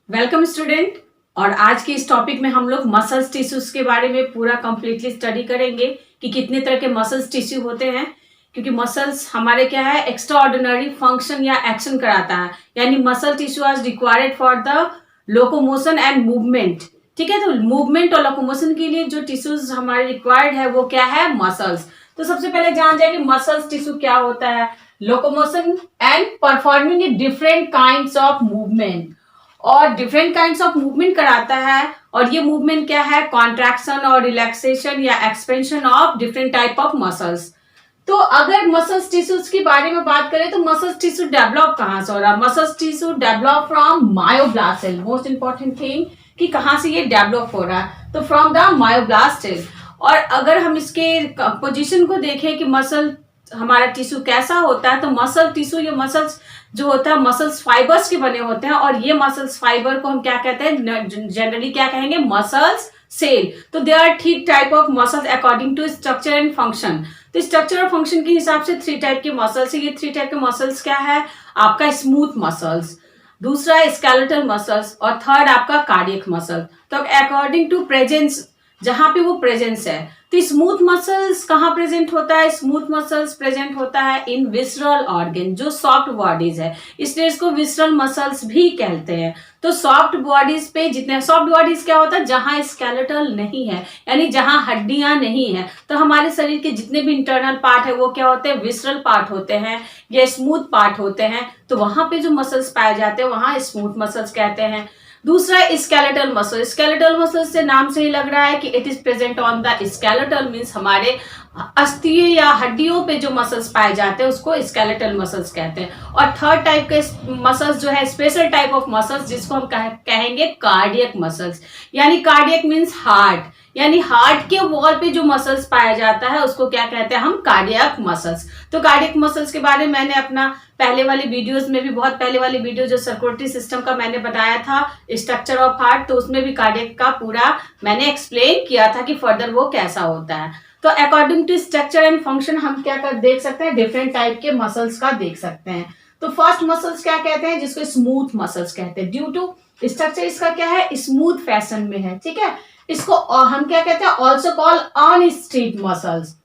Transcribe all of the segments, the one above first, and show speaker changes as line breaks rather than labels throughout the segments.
Welcome student. और आज के इस टॉपिक में हम लोग मसल्स टिश्यूज के बारे में पूरा कंप्लीटली स्टडी करेंगे कि कितने तरह के मसल्स टिश्यू होते हैं। क्योंकि मसल्स हमारे क्या है, एक्स्ट्रा ऑर्डिनरी फंक्शन या एक्शन कराता है, यानी muscle tissue are required for the locomotion and movement. ठीक है, तो मूवमेंट और लोकोमोशन के लिए जो टिश्यूज हमारे रिक्वायर्ड है वो क्या है, मसल्स। तो सबसे पहले जान जाए कि मसल्स टिश्यू क्या होता है। Locomotion and performing different kinds of movement, और डिफरेंट काइंड्स ऑफ मूवमेंट कराता है। और ये मूवमेंट क्या है, कॉन्ट्रैक्शन और रिलैक्सेशन या expansion of different type of muscles. तो अगर मसल्स टिश्यूज के बारे में बात करें तो मसल्स टिश्यू डेवलप कहां से हो रहा है। Muscles tissue develop from myoblast cell. Most important thing कि कहां से ये डेवलप हो रहा है, तो फ्रॉम द मायोब्लास्ट सेल। और अगर हम इसके पोजीशन को देखें कि मसल हमारा टिश्यू कैसा होता है, तो मसल टिश्यू, ये मसल्स जो होता है मसल्स फाइबर्स के बने होते हैं। और ये मसल्स फाइबर को हम क्या कहते हैं, जनरली क्या कहेंगे, मसल्स सेल। तो they are 3 type of muscles according to structure and function. तो स्ट्रक्चर और फंक्शन के हिसाब से 3 टाइप के मसल्स है। ये 3 टाइप के मसल्स क्या है, आपका स्मूथ मसल्स, दूसरा स्केलेटल मसल्स, और थर्ड आपका कार्डियक मसल। तो अकॉर्डिंग टू प्रेजेंस, जहां पे वो प्रेजेंस है, तो स्मूथ मसल्स कहाँ प्रेजेंट होता है, स्मूथ मसल्स प्रेजेंट होता है इन विसरल ऑर्गन, जो सॉफ्ट बॉडीज है, इसलिए इसको विसरल मसल्स भी कहते हैं। तो सॉफ्ट बॉडीज पे, जितने सॉफ्ट बॉडीज क्या होता है, जहां स्केलेटल नहीं है, यानी जहां हड्डियां नहीं है, तो हमारे शरीर के जितने भी इंटरनल पार्ट है वो क्या होते हैं, विसरल पार्ट होते हैं या स्मूथ पार्ट होते हैं। तो वहां पे जो मसल्स पाए जाते हैं वहां स्मूथ मसल्स कहते हैं। दूसरा स्केलेटल मसल। स्केलेटल मसल से नाम से ही लग रहा है कि it is present on the skeletal, means हमारे अस्थियों या हड्डियों पे जो मसल्स पाए जाते हैं उसको स्केलेटल मसल्स कहते हैं। और थर्ड टाइप के मसल्स जो है, स्पेशल टाइप ऑफ मसल्स, जिसको हम कहेंगे कार्डियक मसल्स। यानी कार्डियक मींस हार्ट, यानी हार्ट के वॉल पे जो मसल्स पाया जाता है उसको क्या कहते हैं हम, कार्डियक मसल्स। तो कार्डियक मसल्स के बारे में मैंने अपना पहले वाली वीडियोस में भी, बहुत पहले वाली वीडियो जो सर्कुलेटरी सिस्टम का मैंने बताया था, स्ट्रक्चर ऑफ हार्ट, तो उसमें भी कार्डियक का पूरा मैंने एक्सप्लेन किया था कि फर्दर वो कैसा होता है। तो according to structure and function हम क्या कर देख सकते हैं, डिफरेंट टाइप के मसल्स का देख सकते हैं। तो फर्स्ट मसल्स क्या कहते हैं, जिसको स्मूथ मसल्स कहते हैं। ड्यू टू स्ट्रक्चर इसका क्या है, स्मूथ फैशन में है। ठीक है, इसको हम क्या कहते हैं, also call unstriped muscles.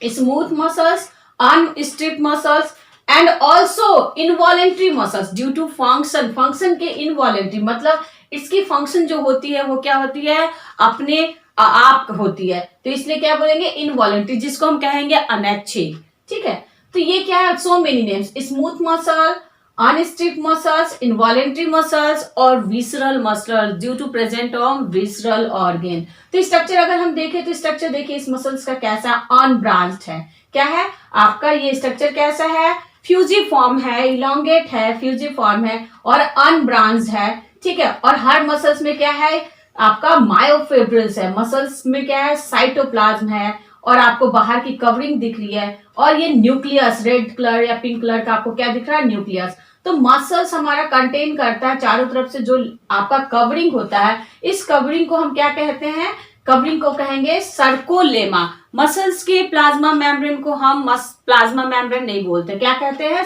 Smooth muscles, unstriped muscles, and also involuntary muscles due to function. Function के इनवॉलेंट्री मतलब इसकी फंक्शन जो होती है वो क्या होती है, अपने आप होती है, तो इसलिए क्या बोलेंगे, इनवॉलेंट्री, जिसको हम कहेंगे अनैच्छिक। ठीक है, तो ये क्या है, so many names, smooth muscle, unstriped muscles, involuntary muscles, और visceral muscles due to present on visceral organ. तो स्ट्रक्चर अगर हम देखें तो स्ट्रक्चर देखिए इस मसल्स का कैसा, अनब्रांच्ड है। क्या है आपका ये स्ट्रक्चर, कैसा है, फ्यूजिफॉर्म है, इलोंगेट है, फ्यूजिफॉर्म है और अनब्रांच्ड है। ठीक है, और हर मसल्स में क्या है आपका, मायोफिब्रिल्स है। मसल्स में क्या है, साइटोप्लाज्म है, और आपको बाहर की कवरिंग दिख रही है, और ये न्यूक्लियस, रेड कलर या पिंक कलर का आपको क्या दिख रहा है, न्यूक्लियस। तो मसल्स हमारा कंटेन करता है चारों तरफ से जो आपका कवरिंग होता है, इस कवरिंग को हम क्या कहते हैं, कवरिंग को कहेंगे सर्कोलेमा। मसल्स के प्लाज्मा मेम्ब्रेन को हम प्लाज्मा मेम्ब्रेन नहीं बोलते, क्या कहते हैं,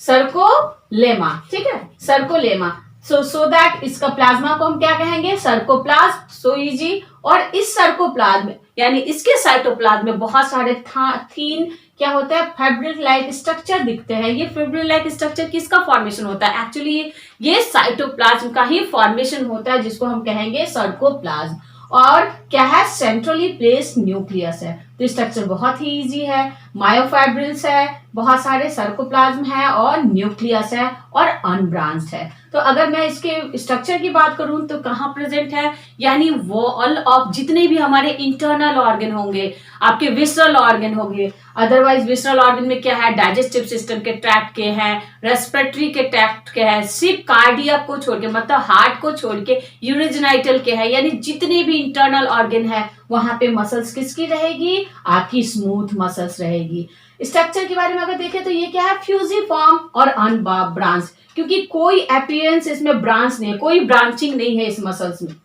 सर्कोलेमा। ठीक है, सर्कोलेमा। सो दैट इसका प्लाज्मा को हम क्या कहेंगे, सर्कोप्लाज्म, सो इजी। और इस सर्कोप्लाज्म यानी इसके साइटोप्लाज्म में बहुत सारे थीन क्या होता है, फाइब्रिल लाइक स्ट्रक्चर दिखते हैं। ये फाइब्रिल लाइक स्ट्रक्चर किसका फॉर्मेशन होता है, एक्चुअली ये साइटोप्लाज्म का ही फॉर्मेशन होता है, जिसको हम कहेंगे सर्कोप्लाज्म। और क्या है, सेंट्रली प्लेस्ड न्यूक्लियस है। तो स्ट्रक्चर बहुत ही इजी है, मायोफाइब्रिल्स है, बहुत सारे सर्कोप्लाज्म है, और न्यूक्लियस है, और अनब्रांच्ड है। तो अगर मैं इसके स्ट्रक्चर की बात करूं तो कहाँ प्रेजेंट है, यानी वॉल ऑफ जितने भी हमारे इंटरनल ऑर्गन होंगे, आपके विसरल ऑर्गन होंगे। अदरवाइज विसरल ऑर्गन में क्या है, डाइजेस्टिव सिस्टम के ट्रैक्ट के हैं, रेस्पिरेटरी के ट्रैक्ट के हैं, सिर्फ कार्डियक को छोड़ के, मतलब हार्ट को छोड़ के यूरिजिनाइटल के है, यानी जितने भी इंटरनल ऑर्गन है वहां पे मसल्स किसकी रहेगी, आपकी स्मूथ मसल्स रहेगी। स्ट्रक्चर के बारे में अगर देखें तो ये क्या है, फ्यूजिफॉर्म और अनब्रांच, क्योंकि कोई अपीयरेंस इसमें ब्रांच नहीं है, कोई ब्रांचिंग नहीं है इस मसल्स में।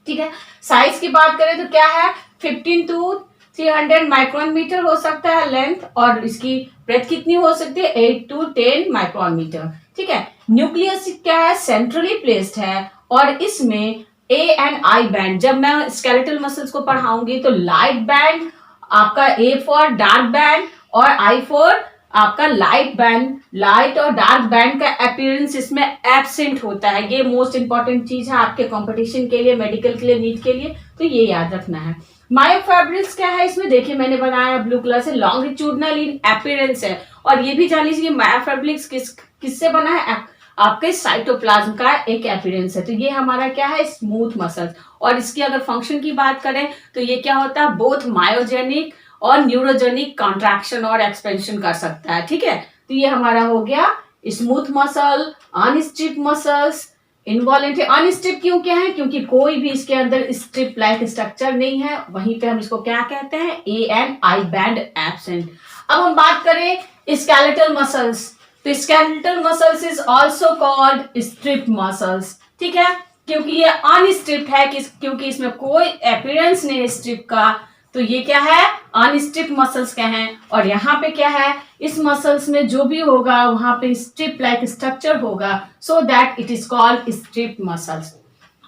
ठीक है, साइज की बात करें तो क्या है, 15 to 300 माइक्रोन मीटर हो सकता है लेंथ, और इसकी ब्रेथ कितनी हो सकती है 8 to 10 माइक्रोन मीटर। ठीक है, न्यूक्लियस क्या है, सेंट्रली प्लेस्ड है, और इसमें ए एंड आई बैंड, जब मैं स्केलेटल मसल्स को पढ़ाऊंगी तो लाइट बैंड आपका, ए फॉर डार्क बैंड और आई फॉर आपका लाइट बैंड, लाइट और डार्क बैंड का अपीयरेंस इसमें एब्सेंट होता है। ये मोस्ट इंपॉर्टेंट चीज है आपके कंपटीशन के लिए, मेडिकल के लिए, नीट के लिए, तो ये याद रखना है। मायोफाइब्रिल्स क्या है, इसमें देखिए मैंने बनाया ब्लू कलर से, लॉन्गिट्यूडनल इन अपीयरेंस है, और ये भी जान लीजिए मायोफाइब्रिल्स किससे बना है, आपके साइटोप्लाज्म का एक अपीयरेंस है। तो ये हमारा क्या है, स्मूथ मसल्स। और इसकी अगर फंक्शन की बात करें तो ये क्या होता है, बोथ मायोजेनिक और न्यूरोजेनिक कॉन्ट्रैक्शन और एक्सपेंशन कर सकता है। ठीक है, तो ये हमारा हो गया स्मूथ मसल, अनस्ट्रिप मसल्स, इनवॉलेंटरी। अनस्ट्रिप क्यों क्या है, क्योंकि कोई भी इसके अंदर स्ट्रिप लाइक स्ट्रक्चर नहीं है, वहीं पे हम इसको क्या कहते हैं, A and I band absent. अब हम बात करें स्केलेटल मसल्स, तो skeletal muscles is also called strip muscles. ठीक है, क्योंकि ये अनस्ट्रिप्ड है, क्योंकि इसमें कोई अपीयरेंस नहीं है स्ट्रिप का, तो ये क्या है, अनस्ट्रिप मसल्स क्या है। और यहाँ पे क्या है, इस मसल्स में जो भी होगा वहां पे स्ट्रिप लाइक स्ट्रक्चर होगा, so that it is called strip muscles.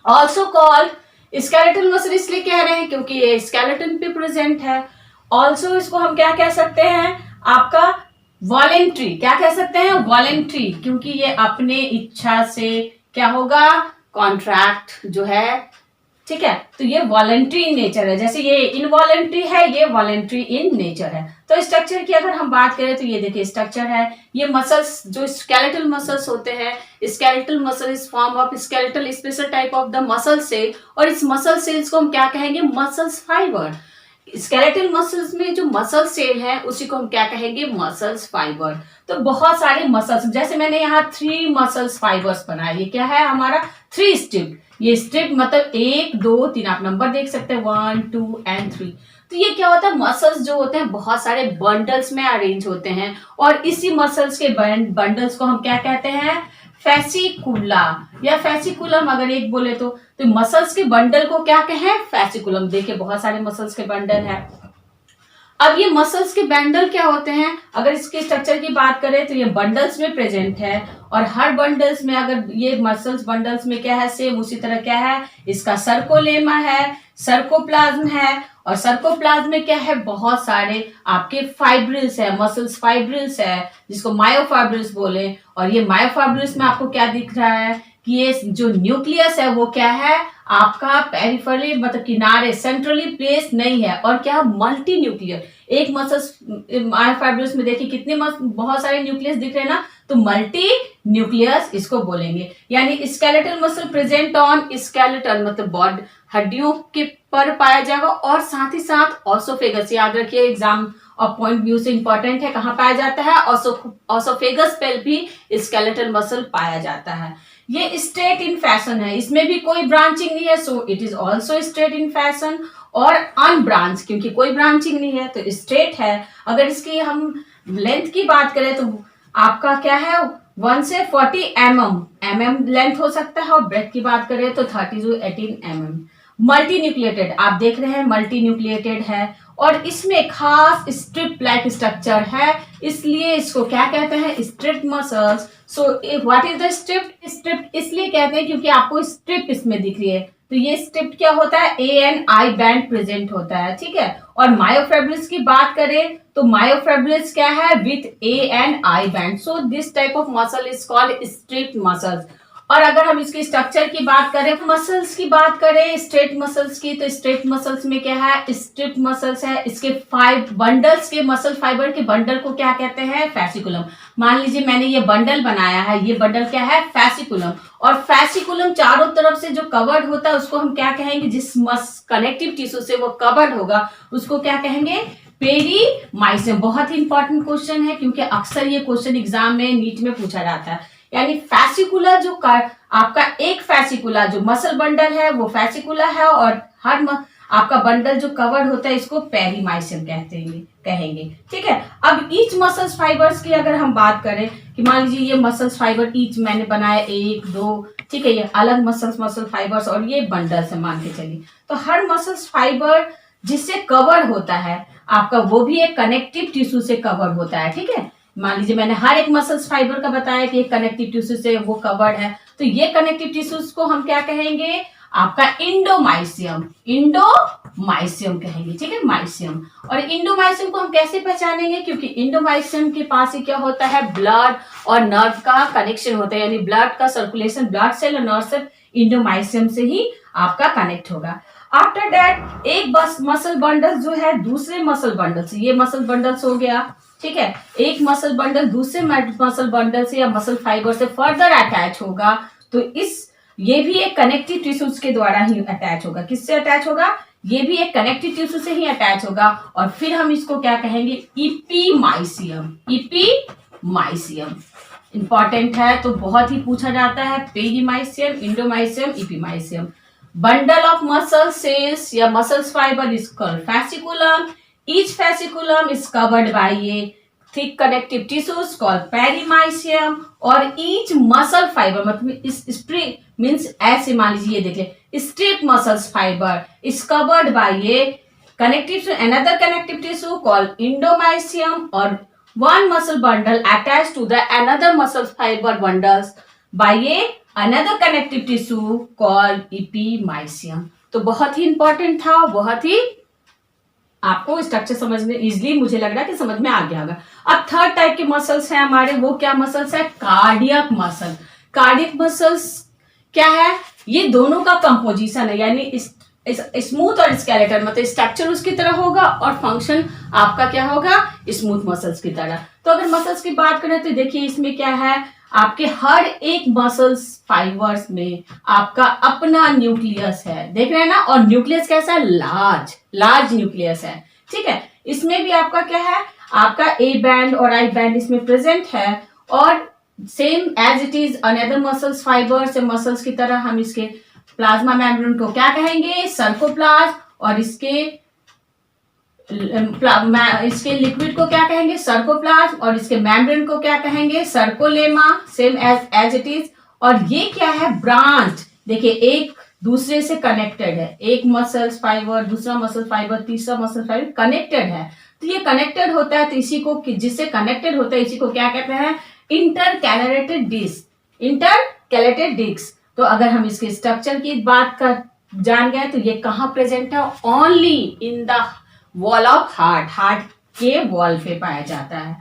Also called skeletal muscle इसलिए कह रहे हैं क्योंकि ये स्केलेटन पे प्रेजेंट है। ऑल्सो इसको हम क्या कह सकते हैं, आपका वॉलेंट्री, क्या कह सकते हैं, वॉलेंट्री, क्योंकि ये अपने इच्छा से क्या होगा, कॉन्ट्रैक्ट जो है। ठीक है, तो ये वॉलेंट्री इन नेचर है, जैसे ये इनवॉलेंट्री है, ये वॉलेंट्री इन नेचर है। तो स्ट्रक्चर की अगर हम बात करें तो ये देखिए स्ट्रक्चर है, ये मसल्स जो स्केलेटल मसल्स होते हैं, skeletal muscle is form of skeletal special type of the muscle cell, और इस मसल सेल्स को हम क्या कहेंगे, मसल्स फाइबर। स्केलेटल मसल्स में जो मसल सेल है उसी को हम क्या कहेंगे, मसल्स फाइबर। तो बहुत सारे मसल्स, जैसे मैंने यहाँ 3 मसल्स फाइबर्स बनाए, ये क्या है हमारा 3 स्ट्रिप। ये स्ट्रिप मतलब 1 2 3, आप नंबर देख सकते हैं 1 2 एंड 3। तो ये क्या होता है, मसल्स जो होते हैं बहुत सारे बंडल्स में अरेंज होते हैं, और इसी मसल्स के बंडल्स को हम क्या कहते हैं, फैसिकुला या फैसिकुलम, अगर एक बोले तो मसल्स के बंडल को क्या कहें, फैसिकुलम। देखिए बहुत सारे मसल्स के बंडल है। अब ये मसल्स के बंडल क्या होते हैं, अगर इसके स्ट्रक्चर की बात करें तो ये बंडल्स में प्रेजेंट है, और हर बंडल्स में, अगर ये मसल्स बंडल्स में क्या है, सेम उसी तरह क्या है, इसका सर्कोलेमा है, सर्कोप्लाज्म है, और सर्कोप्लाज्म में क्या है, बहुत सारे आपके फाइब्रिल्स है, मसल्स फाइब्रिल्स है, जिसको मायोफाइब्रिल्स बोले। और ये मायोफाइब्रिल्स में आपको क्या दिख रहा है कि ये जो न्यूक्लियस है वो क्या है, आपका पेरिफेरली मतलब किनारे, सेंट्रली प्लेस नहीं है, और क्या मल्टी न्यूक्लियर। एक मसल्स मायोफाइब्रिल्स में देखिए कितने बहुत सारे न्यूक्लियस दिख रहे हैं ना, तो मल्टी न्यूक्लियस इसको बोलेंगे। यानी skeletal muscle present on skeletal मतलब बॉडी, हड्डियों के पर पाया जाएगा, और साथ ही साथ ऑसोफेगस, याद रखिए एग्जाम और पॉइंट व्यू से इंपॉर्टेंट है, कहाँ पाया जाता है, ऑसोफेगस पे भी स्केलेटल मसल पाया जाता है। ये स्ट्रेट इन फैशन है, इसमें भी कोई ब्रांचिंग नहीं है, so it is also straight in fashion. और अनब्रांच, क्योंकि कोई ब्रांचिंग नहीं है तो स्ट्रेट है। अगर इसकी हम लेंथ की बात करें तो आपका क्या है, 1 से 40 mm लेंथ हो सकता है, और ब्रेथ की बात करें तो 30 to 18 mm। मल्टी न्यूक्लिएटेड, आप देख रहे हैं मल्टी न्यूक्लिएटेड है, और इसमें खास स्ट्रिप लाइक स्ट्रक्चर है, इसलिए इसको क्या कहते हैं, strip muscles. So what is the strip, strip इसलिए कहते हैं क्योंकि आपको स्ट्रिप इसमें दिख रही है, तो ये स्ट्रिप क्या होता है, A and I band present होता है। ठीक है, और मायोफाइब्रिल्स की बात करें तो मायोफाइब्रिल्स क्या है, with A and I band. So this type of muscle is called strip muscles. और अगर हम इसके स्ट्रक्चर की बात करें, मसल्स की बात करें स्ट्रेट मसल्स की, तो स्ट्रेट मसल्स में क्या है, स्ट्रिप मसल्स है, इसके 5 बंडल्स के मसल फाइबर के बंडल को क्या कहते हैं, फैसिकुलम। मान लीजिए मैंने ये बंडल बनाया है, ये बंडल क्या है, फैसिकुलम। और फैसिकुलम चारों तरफ से जो कवर्ड होता है उसको हम क्या कहेंगे, जिस कनेक्टिव टिश्यू से वो कवर्ड होगा उसको क्या कहेंगे, पेरीमाइसियम। बहुत ही इंपॉर्टेंट क्वेश्चन है, क्योंकि अक्सर ये क्वेश्चन एग्जाम में नीट में पूछा जाता है। यानी फैसिकुला जो आपका एक फैसिकुला जो मसल बंडल है वो फैसिकुला है, और हर आपका बंडल जो कवर्ड होता है इसको पेरीमाइसियम कहेंगे। ठीक है, अब ईच मसल्स फाइबर्स की अगर हम बात करें कि मान लीजिए ये मसल्स फाइबर ईच मैंने बनाया 1 2, ठीक है, ये अलग मसल फाइबर्स और ये बंडल्स है मान के चलिए, तो हर मसल्स फाइबर जिससे कवर होता है आपका, वो भी एक कनेक्टिव टिश्यू से कवर होता है। ठीक है, मान लीजिए मैंने हर एक मसल्स फाइबर का बताया कि एक कनेक्टिव टिश्यू से वो कवर्ड है, तो ये कनेक्टिव टिश्यूज को हम क्या कहेंगे, आपका इंडोमाइसियम, इंडोमाइसियम कहेंगे। ठीक है, माइसियम। और इंडोमाइसियम को हम कैसे पहचानेंगे, क्योंकि इंडोमाइसियम के पास ही क्या होता है, ब्लड और नर्व का कनेक्शन होता है, यानी ब्लड का सर्कुलेशन, ब्लड सेल और नर्व सेल इंडोमाइसियम से ही आपका कनेक्ट होगा। आफ्टर दैट एक बस मसल बंडल जो है दूसरे मसल बंडल से, ये मसल बंडल्स हो गया। ठीक है, एक मसल बंडल दूसरे मसल बंडल से या मसल फाइबर से फर्दर अटैच होगा, तो ये भी एक कनेक्टिव टिश्यूज के द्वारा ही अटैच होगा। किससे अटैच होगा, ये भी एक कनेक्टिव टिश्यू से ही अटैच होगा। और फिर हम इसको क्या कहेंगे, इपीमाइसियम, इपीमाइसियम इंपॉर्टेंट है, तो बहुत ही पूछा जाता है, perimysium, endomysium, epimysium. Bundle of muscle cells या muscles fibre is called fasciculum. Each fasciculum is covered by a thick connective tissues called perimysium. और each muscle fiber मतलब strip means ऐसे मान लीजिए, ये देखिए strip muscles fiber is covered by a connective to another connective tissue called endomysium, और one muscle bundle attached to the another muscle fiber bundles by a another connective tissue called epimysium. तो बहुत ही important था, बहुत ही आपको structure समझने easily, मुझे लग रहा है कि समझ में आ गया होगा। अब थर्ड टाइप के मसल्स हैं हमारे, वो क्या मसल्स है, कार्डियक मसल। कार्डियक मसल्स क्या है, ये दोनों का कंपोजिशन है, यानी स्मूथ और स्केलेटल, मतलब स्ट्रक्चर उसकी तरह होगा और फंक्शन आपका क्या होगा, स्मूथ मसल्स की तरह। तो अगर मसल्स की बात करें तो देखिए इसमें क्या है, आपके हर एक मसल्स फाइबर्स में आपका अपना न्यूक्लियस है, देख रहे हैं ना, और न्यूक्लियस कैसा है, लार्ज न्यूक्लियस है। ठीक है, इसमें भी आपका क्या है, आपका ए बैंड और आई बैंड इसमें प्रेजेंट है, और same as it is another muscles fibres या मसल्स की तरह हम इसके प्लाज्मा मेम्ब्रेन को क्या कहेंगे, सर्कोप्लाज्म, और इसके लिक्विड को क्या कहेंगे, सर्कोप्लाज्म, और इसके मेम्ब्रेन को क्या कहेंगे, सर्कोलेमा, सेम एज इट इज। और ये क्या है, ब्रांच, देखिए एक दूसरे से कनेक्टेड है, एक मसल फाइबर दूसरा मसल फाइबर तीसरा मसल फाइबर कनेक्टेड है, तो ये कनेक्टेड होता है, तो इसी को, जिससे कनेक्टेड होता है इसी को क्या कहते हैं, इंटरकैलरेटेड डिस्क, इंटरकैलरेटेड डिस्क। तो अगर हम इसके स्ट्रक्चर की बात कर जान गए तो ये कहाँ प्रेजेंट है, only in the wall of heart के वॉल पे पाया जाता है।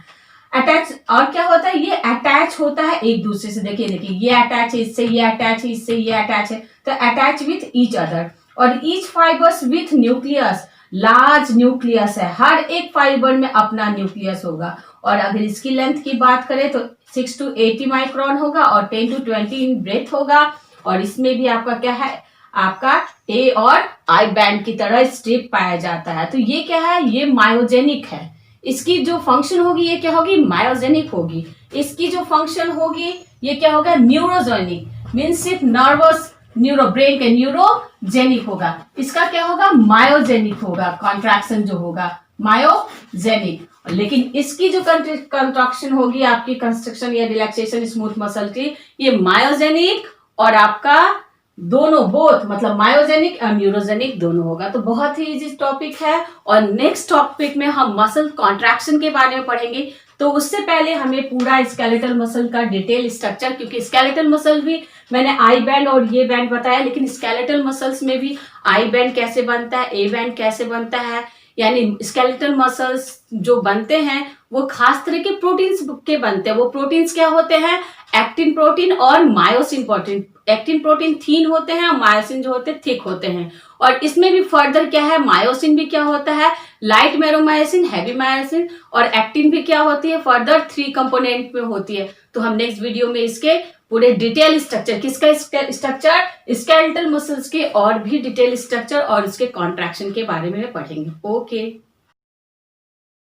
अटैच, और क्या होता है, ये अटैच होता है एक दूसरे से, देखिए ये अटैच है इससे, ये अटैच है इससे, ये अटैच है, तो अटैच विथ ईच अदर। और each fibres with nucleus, large nucleus है, हर एक फाइबर में अपना न्यूक्लियस होगा। और अगर इसकी लेंथ की बात करें तो 6 to 80 माइक्रोन होगा और 10 to 20 इन ब्रेथ होगा। और इसमें भी आपका क्या है, आपका ए और आई बैंड की तरह स्ट्रिप पाया जाता है। तो ये क्या है, ये मायोजेनिक है, इसकी जो फंक्शन होगी ये क्या होगी, मायोजेनिक होगी। इसकी जो फंक्शन होगी ये क्या होगा, न्यूरोजेनिक, मीन्स सिर्फ नर्वस, न्यूरो ब्रेन के न्यूरोजेनिक होगा। इसका क्या होगा, मायोजेनिक होगा, कॉन्ट्रैक्शन जो होगा मायोजेनिक। लेकिन इसकी जो कंट्रैक्शन होगी आपकी, कंस्ट्रक्शन या रिलैक्सेशन स्मूथ मसल की, ये मायोजेनिक और आपका दोनों बोथ, मतलब मायोजेनिक और न्यूरोजेनिक दोनों होगा। तो बहुत ही इजी टॉपिक है। और नेक्स्ट टॉपिक में हम मसल कॉन्ट्रैक्शन के बारे में पढ़ेंगे। तो उससे पहले हमें पूरा स्केलेटल मसल का डिटेल स्ट्रक्चर, क्योंकि स्केलेटल मसल भी मैंने आई बैंड और ये बैंड बताया, लेकिन स्केलेटल मसल्स में भी आई बैंड कैसे बनता है, ए बैंड कैसे बनता है, यानी स्केलेटल मसल्स जो बनते हैं वो खास तरह के प्रोटीन्स के बनते हैं। वो प्रोटीन्स क्या होते हैं, एक्टिन प्रोटीन और मायोसिन प्रोटीन। एक्टिन प्रोटीन थीन होते हैं और मायोसिन जो होते हैं थिक होते हैं। और इसमें भी फर्दर क्या है, मायोसिन भी क्या होता है, लाइट मेरोमायोसिन, हैवी मायोसिन, और एक्टिन भी क्या होती है, फर्दर 3 कंपोनेंट में होती है। तो हम नेक्स्ट वीडियो में इसके पूरे डिटेल स्ट्रक्चर, किसका स्ट्रक्चर, स्केलेटल मसल्स के और भी डिटेल स्ट्रक्चर और उसके कॉन्ट्रैक्शन के बारे में पढ़ेंगे। ओके।